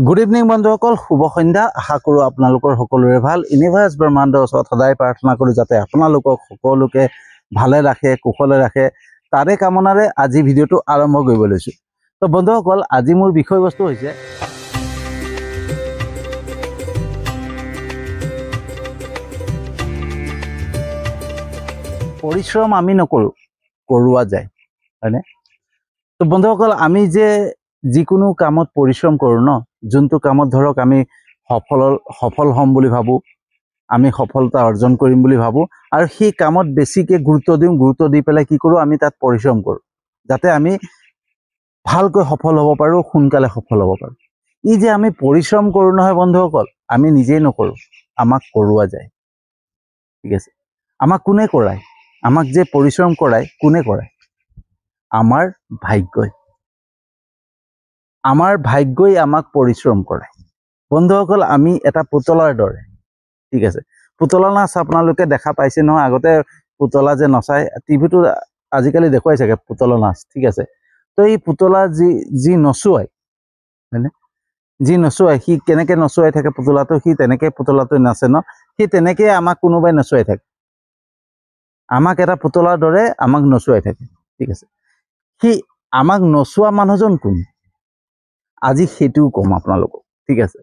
Good evening বন্ধুসকল, শুভ সন্ধ্যা। আশা কৰোঁ আপোনালোকৰ সকলোৰে ভাল। ইউনিভাৰ্ছ ব্ৰহ্মাণ্ডৰ ওচৰত সদায় প্ৰাৰ্থনা কৰোঁ যাতে আপোনালোকক সকলোকে ভালে ৰাখে, কুশলে ৰাখে। তাৰে কামনাৰে আজি ভিডিঅ'টো আৰম্ভ কৰিব লৈছোঁ। তো বন্ধুসকল, আজি মোৰ বিষয়বস্তু হৈছে পৰিশ্ৰম আমি নকৰোঁ, কৰোৱা যায়, হয়নে? তো বন্ধুসকল, আমি যে যিকোনো কামত পৰিশ্ৰম কৰোঁ ন, যোনটো কামত ধৰক আমি সফল হ'ম বুলি ভাবোঁ, আমি সফলতা অৰ্জন কৰিম বুলি ভাবোঁ, আৰু সেই কামত বেছিকৈ গুৰুত্ব দিওঁ। গুৰুত্ব দি পেলাই কি কৰোঁ, আমি তাত পৰিশ্ৰম কৰোঁ যাতে আমি ভালকৈ সফল হ'ব পাৰোঁ, সোনকালে সফল হ'ব পাৰোঁ। ই যে আমি পৰিশ্ৰম কৰোঁ নহয় বন্ধুসকল, আমি নিজেই নকৰোঁ, আমাক কৰোৱা যায়। ঠিক আছে, আমাক কোনে কৰায়? আমাক যে পৰিশ্ৰম কৰায়, কোনে কৰায়? আমাৰ ভাগ্যই। আমাৰ ভাগ্যই আমাক পৰিশ্ৰম কৰায়। বন্ধুসকল, আমি এটা পুতলাৰ দৰে। ঠিক আছে, পুতলা নাচ আপোনালোকে দেখা পাইছে নহয়। আগতে পুতলা যে নচাই টিভিটো আজিকালি দেখুৱাই চাগে পুতলা নাচ। ঠিক আছে, তো এই পুতলা যি নচুৱাই, হয়নে? যি নচুৱাই, সি কেনেকৈ নচুৱাই থাকে পুতলাটো, সি তেনেকৈ পুতলাটো নাচে ন, সি তেনেকৈ আমাক কোনোবাই নচুৱাই থাকে। আমাক এটা পুতলাৰ দৰে আমাক নচুৱাই থাকে। ঠিক আছে, সি আমাক নচুৱা মানুহজন কোন, আজি সেইটোও ক'ম আপোনালোকক। ঠিক আছে,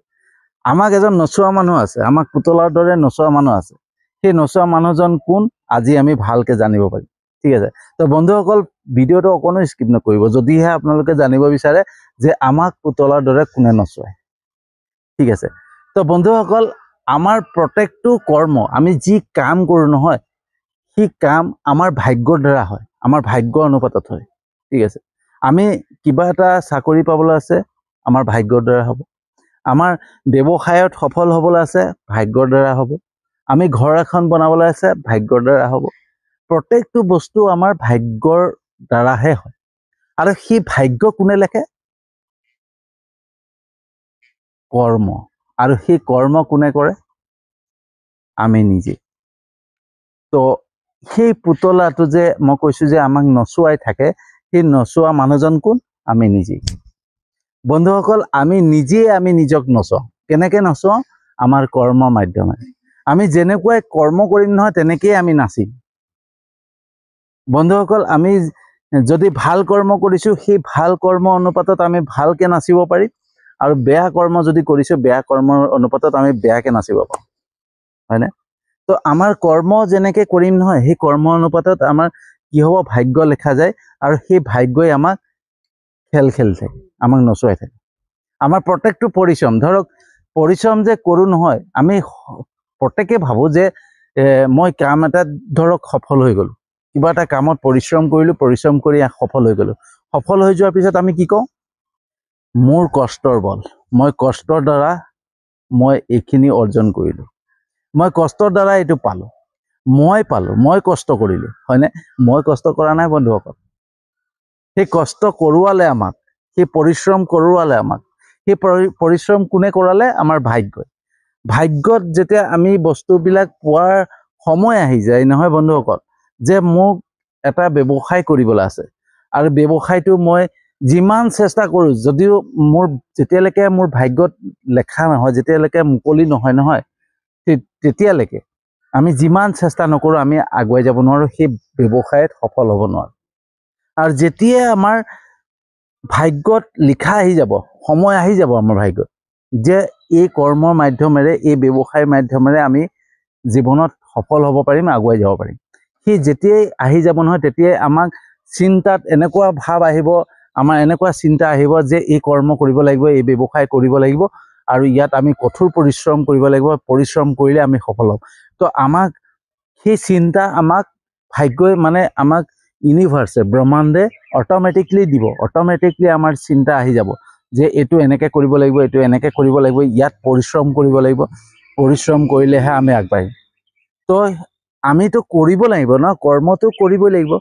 আমাক এজন নচুৱা মানুহ আছে, আমাক পুতলাৰ দৰে নচুৱা মানুহ আছে। সেই নচুৱা মানুহজন কোন, আজি আমি ভালকৈ জানিব পাৰিম। ঠিক আছে, তো বন্ধুসকল, ভিডিঅ'টো অকণো স্কিপ নকৰিব যদিহে আপোনালোকে জানিব বিচাৰে যে আমাক পুতলাৰ দৰে কোনে নচুৱায়। ঠিক আছে, তো বন্ধুসকল, আমাৰ প্ৰত্যেকটো কৰ্ম, আমি যি কাম কৰোঁ নহয়, সেই কাম আমাৰ ভাগ্যৰ দ্বাৰা হয়, আমাৰ ভাগ্য অনুপাতত হয়। ঠিক আছে, আমি কিবা এটা চাকৰি পাবলৈ আছে, আমাৰ ভাগ্যৰ দ্বাৰা হ'ব। আমাৰ ব্যৱসায়ত সফল হ'বলৈ আছে, ভাগ্যৰ দ্বাৰা হ'ব। আমি ঘৰ এখন বনাবলৈ আছে, ভাগ্যৰ দ্বাৰা হ'ব। প্ৰত্যেকটো বস্তু আমাৰ ভাগ্যৰ দ্বাৰাহে হয়। আৰু সেই ভাগ্য কোনে লেখে? কৰ্ম। আৰু সেই কৰ্ম কোনে কৰে? আমি নিজে। তো সেই পুতলাটো যে মই কৈছোঁ যে আমাক নচুৱাই থাকে, সেই নচুৱা মানুহজন কোন? আমি নিজেই। বন্ধুসকল, আমি নিজক নচুৱাওঁ। কেনেকৈ নচুৱাওঁ? আমাৰ কৰ্মৰ মাধ্যমেৰে। আমি যেনেকুৱাই কৰ্ম কৰিম নহয়, তেনেকেই আমি নাচিম। বন্ধুসকল, আমি যদি ভাল কৰ্ম কৰিছোঁ, সেই ভাল কৰ্ম অনুপাতত আমি ভালকৈ নাচিব পাৰিম। আৰু বেয়া কৰ্ম যদি কৰিছোঁ, বেয়া কৰ্মৰ অনুপাতত আমি বেয়াকৈ নাচিব পাৰোঁ, হয়নে? তো আমাৰ কৰ্ম যেনেকৈ কৰিম নহয়, সেই কৰ্ম অনুপাতত আমাৰ কি হ'ব, ভাগ্য লেখা যায়। আৰু সেই ভাগ্যই আমাক খেলি থাকে, আমাক নচুৱাই থাকে। আমাৰ প্ৰত্যেকটো পৰিশ্ৰম, ধৰক পৰিশ্ৰম যে কৰোঁ নহয়, আমি প্ৰত্যেকে ভাবোঁ যে মই কাম এটাত ধৰক সফল হৈ গ'লোঁ, কিবা এটা কামত পৰিশ্ৰম কৰিলোঁ, পৰিশ্ৰম কৰি সফল হৈ গ'লোঁ। সফল হৈ যোৱাৰ পিছত আমি কি কওঁ? মোৰ কষ্টৰ বল, মই কষ্টৰ দ্বাৰা মই এইখিনি অৰ্জন কৰিলোঁ, মই কষ্টৰ দ্বাৰা এইটো পালোঁ, মই কষ্ট কৰিলোঁ, হয়নে? মই কষ্ট কৰা নাই বন্ধুসকল। সেই কষ্ট কৰোৱালে আমাক, সেই পৰিশ্ৰম কৰোৱালে আমাক। সেই পৰিশ্ৰম কোনে কৰালে? আমাৰ ভাগ্যই। ভাগ্যত যেতিয়া আমি বস্তুবিলাক পোৱাৰ সময় আহি যায় নহয় বন্ধুসকল, যে মোক এটা ব্যৱসায় কৰিবলৈ আছে, আৰু ব্যৱসায়টো মই যিমান চেষ্টা কৰোঁ, যদিও যেতিয়ালৈকে মোৰ ভাগ্যত লেখা নহয়, যেতিয়ালৈকে মুকলি নহয়, তেতিয়ালৈকে আমি যিমান চেষ্টা নকৰোঁ, আমি আগুৱাই যাব নোৱাৰোঁ, সেই ব্যৱসায়ত সফল হ'ব নোৱাৰোঁ। আৰু যেতিয়াই আমাৰ ভাগ্যত লিখা আহি যাব, সময় আহি যাব আমাৰ ভাগ্যত, যে এই কৰ্মৰ মাধ্যমেৰে, এই ব্যৱসায়ৰ মাধ্যমেৰে আমি জীৱনত সফল হ'ব পাৰিম, আগুৱাই যাব পাৰিম, সেই যেতিয়াই আহি যাব নহয়, তেতিয়াই আমাক চিন্তাত এনেকুৱা ভাৱ আহিব, আমাৰ এনেকুৱা চিন্তা আহিব যে এই কৰ্ম কৰিব লাগিব, এই ব্যৱসায় কৰিব লাগিব, আৰু ইয়াত আমি কঠোৰ পৰিশ্ৰম কৰিব লাগিব, পৰিশ্ৰম কৰিলে আমি সফল হ'ম। তো আমাক সেই চিন্তা আমাক ভাগ্যই, মানে আমাক ইউনিভাৰ্ছে, ব্ৰহ্মাণ্ডে অট'মেটিকলি দিব। অট'মেটিকলি আমাৰ চিন্তা আহি যাব যে এইটো এনেকৈ কৰিব লাগিব, এইটো এনেকৈ কৰিব লাগিব, ইয়াত পৰিশ্ৰম কৰিব লাগিব, পৰিশ্ৰম কৰিলেহে আমি আগবাঢ়িম। তো আমিতো কৰিব লাগিব ন, কৰ্মটো কৰিবই লাগিব।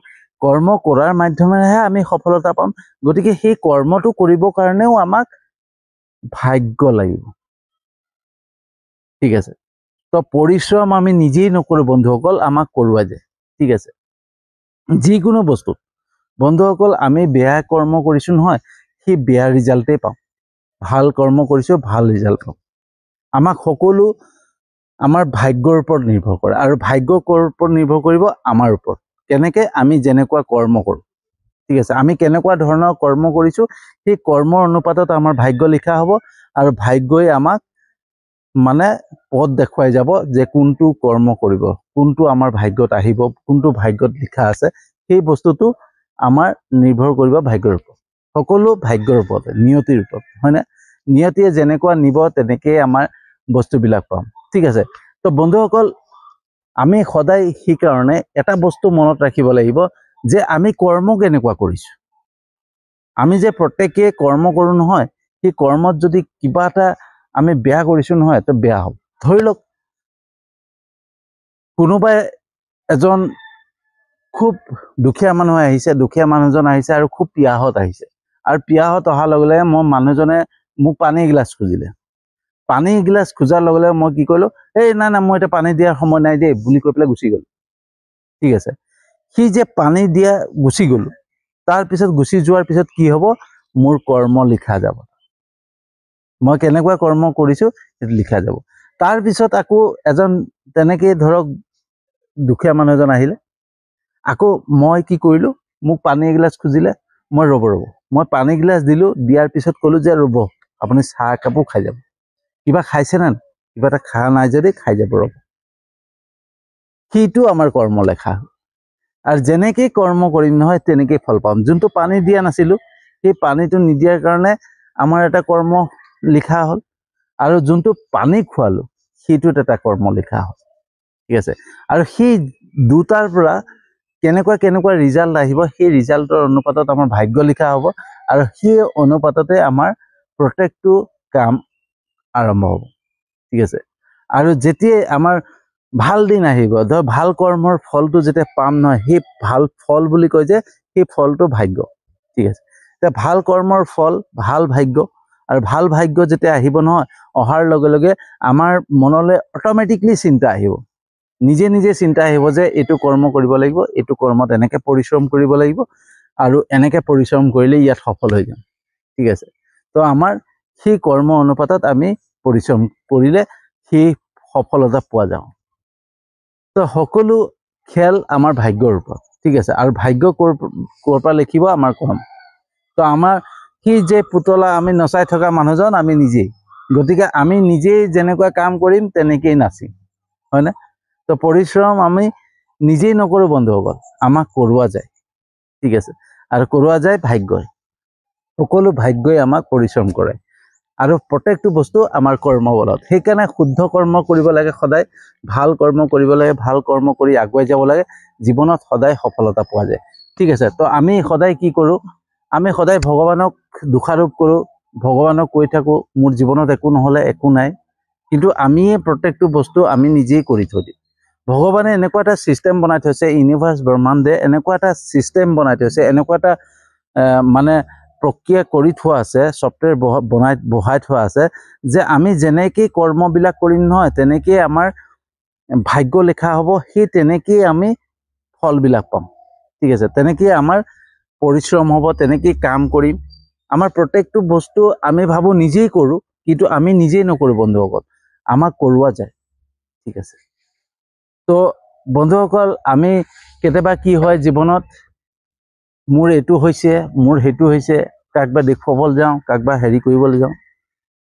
কৰ্ম কৰাৰ মাধ্যমেৰেহে আমি সফলতা পাম। গতিকে সেই কৰ্মটো কৰিবৰ কাৰণেও আমাক ভাগ্য লাগিব। ঠিক আছে, তো পৰিশ্ৰম আমি নিজেই নকৰোঁ বন্ধুসকল, আমাক কৰোৱা যায়। ঠিক আছে, যিকোনো বস্তুত বন্ধুসকল, আমি বেয়া কৰ্ম কৰিছোঁ নহয়, সেই বেয়া ৰিজাল্টেই পাওঁ। ভাল কৰ্ম কৰিছোঁ ভাল ৰিজাল্ট পাম। আমাক সকলো আমাৰ ভাগ্যৰ ওপৰত নিৰ্ভৰ কৰে আৰু ভাগ্যৰ ওপৰত নিৰ্ভৰ কৰিব আমাৰ ওপৰত কেনেকৈ আমি যেনেকুৱা কৰ্ম কৰোঁ। ঠিক আছে, আমি কেনেকুৱা ধৰণৰ কৰ্ম কৰিছোঁ সেই কৰ্মৰ অনুপাতত আমাৰ ভাগ্য লিখা হ'ব আৰু ভাগ্যই আমাক মানে পথ দেখুৱাই যাব যে কোনটো কৰ্ম কৰিব, কোনটো আমাৰ ভাগ্যত আহিব, কোনটো ভাগ্যত লিখা আছে। সেই বস্তুটো আমাৰ নিৰ্ভৰ কৰিব ভাগ্যৰ ওপৰত, সকলো ভাগ্যৰ ওপৰতে, নিয়তিৰ ওপৰত, হয়নে? নিয়তিয়ে যেনেকুৱা নিব তেনেকেই আমাৰ বস্তুবিলাক পাম। ঠিক আছে, তো বন্ধুসকল আমি সদায় সেইকাৰণে এটা বস্তু মনত ৰাখিব লাগিব যে আমি কৰ্ম কেনেকুৱা কৰিছোঁ। আমি যে প্ৰত্যেকেই কৰ্ম কৰোঁ নহয়, সেই কৰ্মত যদি কিবা এটা আমি বেয়া কৰিছোঁ নহয় তো বেয়া হ'ব। ধৰি লওক কোনোবাই এজন খুব দুখীয়া মানুহ আহিছে, দুখীয়া মানুহজন আহিছে আৰু খুব পিয়াহত আহিছে আৰু পিয়াহত অহাৰ লগে লগে মই মানুহজনে মোক পানী এগিলাচ খুজিলে। পানী এগিলাচ খোজাৰ লগে লগে মই কি কৰিলোঁ, এই নাই নাই মই এতিয়া পানী দিয়াৰ সময় নাই দেই বুলি কৈ পেলাই গুচি গ'লোঁ। ঠিক আছে, সি যে পানী দিয়া গুচি গ'লোঁ, তাৰপিছত গুচি যোৱাৰ পিছত কি হ'ব, মোৰ কৰ্ম লিখা যাব। মই কেনেকুৱা কৰ্ম কৰিছোঁ সেইটো লিখা যাব। তাৰপিছত আকৌ এজন তেনেকৈ ধৰক দুখীয়া মানুহ এজন আহিলে, আকৌ মই কি কৰিলোঁ, মোক পানী এগিলাচ খুজিলে, মই ৰ'ব মই পানী গিলাচ দিলোঁ, দিয়াৰ পিছত ক'লোঁ যে ৰ'ব আপুনি চাহ একাপো খাই যাব, কিবা খাইছেনে কিবা এটা খা নাই যদি খাই যাব ৰ'ব। সেইটো আমাৰ কৰ্ম লেখা। আৰু যেনেকৈ কৰ্ম কৰিম নহয় তেনেকেই ফল পাম। যোনটো পানী দিয়া নাছিলোঁ সেই পানীটো নিদিয়াৰ কাৰণে আমাৰ এটা কৰ্ম লিখা হ'ল আৰু যোনটো পানী খোৱালোঁ সেইটোত এটা কৰ্ম লিখা হ'ল। ঠিক আছে, আৰু সেই দুটাৰ পৰা কেনেকুৱা কেনেকুৱা ৰিজাল্ট আহিব সেই ৰিজাল্টৰ অনুপাতত আমাৰ ভাগ্য লিখা হ'ব আৰু সেই অনুপাততে আমাৰ প্ৰত্যেকটো কাম আৰম্ভ হ'ব। ঠিক আছে, আৰু যেতিয়াই আমাৰ ভাল দিন আহিব, ধৰ ভাল কৰ্মৰ ফলটো যেতিয়া পাম নহয়, সেই ভাল ফল বুলি কয় যে সেই ফলটো ভাগ্য। ঠিক আছে, এতিয়া ভাল কৰ্মৰ ফল ভাল ভাগ্য, আৰু ভাল ভাগ্য যেতিয়া আহিব নহয়, অহাৰ লগে লগে আমাৰ মনলৈ অট'মেটিকলি চিন্তা আহিব, নিজে নিজে চিন্তা আহিব যে এইটো কৰ্ম কৰিব লাগিব, এইটো কৰ্মত এনেকৈ পৰিশ্ৰম কৰিব লাগিব আৰু এনেকৈ পৰিশ্ৰম কৰিলে ইয়াত সফল হৈ যাম। ঠিক আছে, তো আমাৰ সেই কৰ্ম অনুপাতত আমি পৰিশ্ৰম কৰিলে সেই সফলতা পোৱা যাওঁ। তো সকলো খেল আমাৰ ভাগ্যৰ ওপৰত। ঠিক আছে, আৰু ভাগ্য ক'ৰ পৰা লিখিব, আমাৰ কৰ্ম। তো আমাৰ সেই যে পুতলা আমি নচাই থকা মানুহজন আমি নিজেই, গতিকে আমি নিজেই যেনেকুৱা কাম কৰিম তেনেকেই নাচিম, হয়নে? তো পৰিশ্ৰম আমি নিজেই নকৰোঁ বন্ধুসকল, আমাক কৰোৱা যায়। ঠিক আছে, আৰু কৰোৱা যায় ভাগ্যই, সকলো ভাগ্যই আমাক পৰিশ্ৰম কৰে আৰু প্ৰত্যেকটো বস্তু আমাৰ কৰ্ম বলত। সেইকাৰণে শুদ্ধ কৰ্ম কৰিব লাগে, সদায় ভাল কৰ্ম কৰিব লাগে, ভাল কৰ্ম কৰি আগুৱাই যাব লাগে, জীৱনত সদায় সফলতা পোৱা যায়। ঠিক আছে, তো আমি সদায় কি কৰোঁ, আমি সদায় ভগৱানক দোষাৰোপ কৰোঁ, ভগৱানক কৈ থাকোঁ মোৰ জীৱনত একো নহ'লে একো নাই, কিন্তু আমিয়ে প্ৰত্যেকটো বস্তু আমি নিজেই কৰি থৈ দিওঁ। ভগৱানে এনেকুৱা এটা ছিষ্টেম বনাই থৈছে, ইউনিভাৰ্ছ ব্ৰহ্মাণ্ডে এনেকুৱা এটা ছিষ্টেম বনাই থৈছে, এনেকুৱা এটা মানে প্ৰক্ৰিয়া কৰি থোৱা আছে, ছফ্টৱেৰ বহাই থোৱা আছে যে আমি যেনেকেই কৰ্মবিলাক কৰিম নহয় তেনেকেই আমাৰ ভাগ্য লিখা হ'ব, সেই তেনেকেই আমি ফলবিলাক পাম। ঠিক আছে, তেনেকেই আমাৰ পৰিশ্ৰম হ'ব, তেনেকেই কাম কৰিম। আমাৰ প্ৰত্যেকটো বস্তু আমি ভাবোঁ নিজেই কৰোঁ, কিন্তু আমি নিজেই নকৰোঁ বন্ধুসকল, আমাক কৰোৱা যায়। ঠিক আছে, তো বন্ধুসকল আমি কেতিয়াবা কি হয় জীৱনত, মোৰ এইটো হৈছে, মোৰ সেইটো হৈছে, কাকবা দেখুৱাবলৈ যাওঁ, কাকবা হেৰি কৰিবলৈ যাওঁ,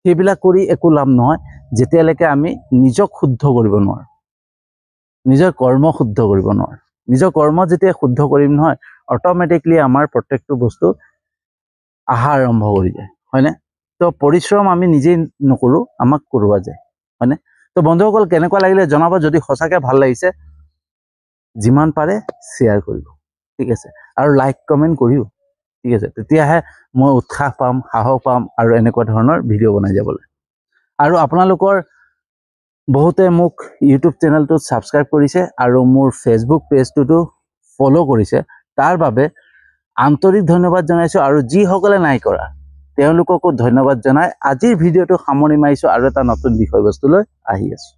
সেইবিলাক কৰি একো লাভ নহয় যেতিয়ালৈকে আমি নিজক শুদ্ধ কৰিব নোৱাৰোঁ, নিজৰ কৰ্ম শুদ্ধ কৰিব নোৱাৰোঁ। নিজৰ কৰ্ম যেতিয়া শুদ্ধ কৰিম নহয়, অট'মেটিকলি আমাৰ প্ৰত্যেকটো বস্তু আহা আৰম্ভ কৰি যায়, হয়নে? তো পৰিশ্ৰম আমি নিজেই নকৰোঁ, আমাক কৰোৱা যায়, হয়নে? তো বন্ধুসকল কেনেকুৱা লাগিলে জনাব, যদি সঁচাকৈ ভাল লাগিছে যিমান পাৰে শ্বেয়াৰ কৰিব। ঠিক আছে, আৰু লাইক কমেণ্ট কৰিও। ঠিক আছে, তেতিয়াহে মই উৎসাহ পাম, সাহস পাম আৰু এনেকুৱা ধৰণৰ ভিডিঅ' বনাই যাবলৈ। আৰু আপোনালোকৰ বহুতে মোক ইউটিউব চেনেলটোত ছাবস্ক্ৰাইব কৰিছে আৰু মোৰ ফেচবুক পেজটোতো ফ'ল' কৰিছে, তাৰ বাবে আন্তৰিক ধন্যবাদ জনাইছোঁ। আৰু যিসকলে নাই কৰা তেওঁলোককো ধন্যবাদ জনাই আজিৰ ভিডিঅ'টো সামৰণি মাৰিছোঁ আৰু এটা নতুন বিষয়বস্তুলৈ আহি আছোঁ।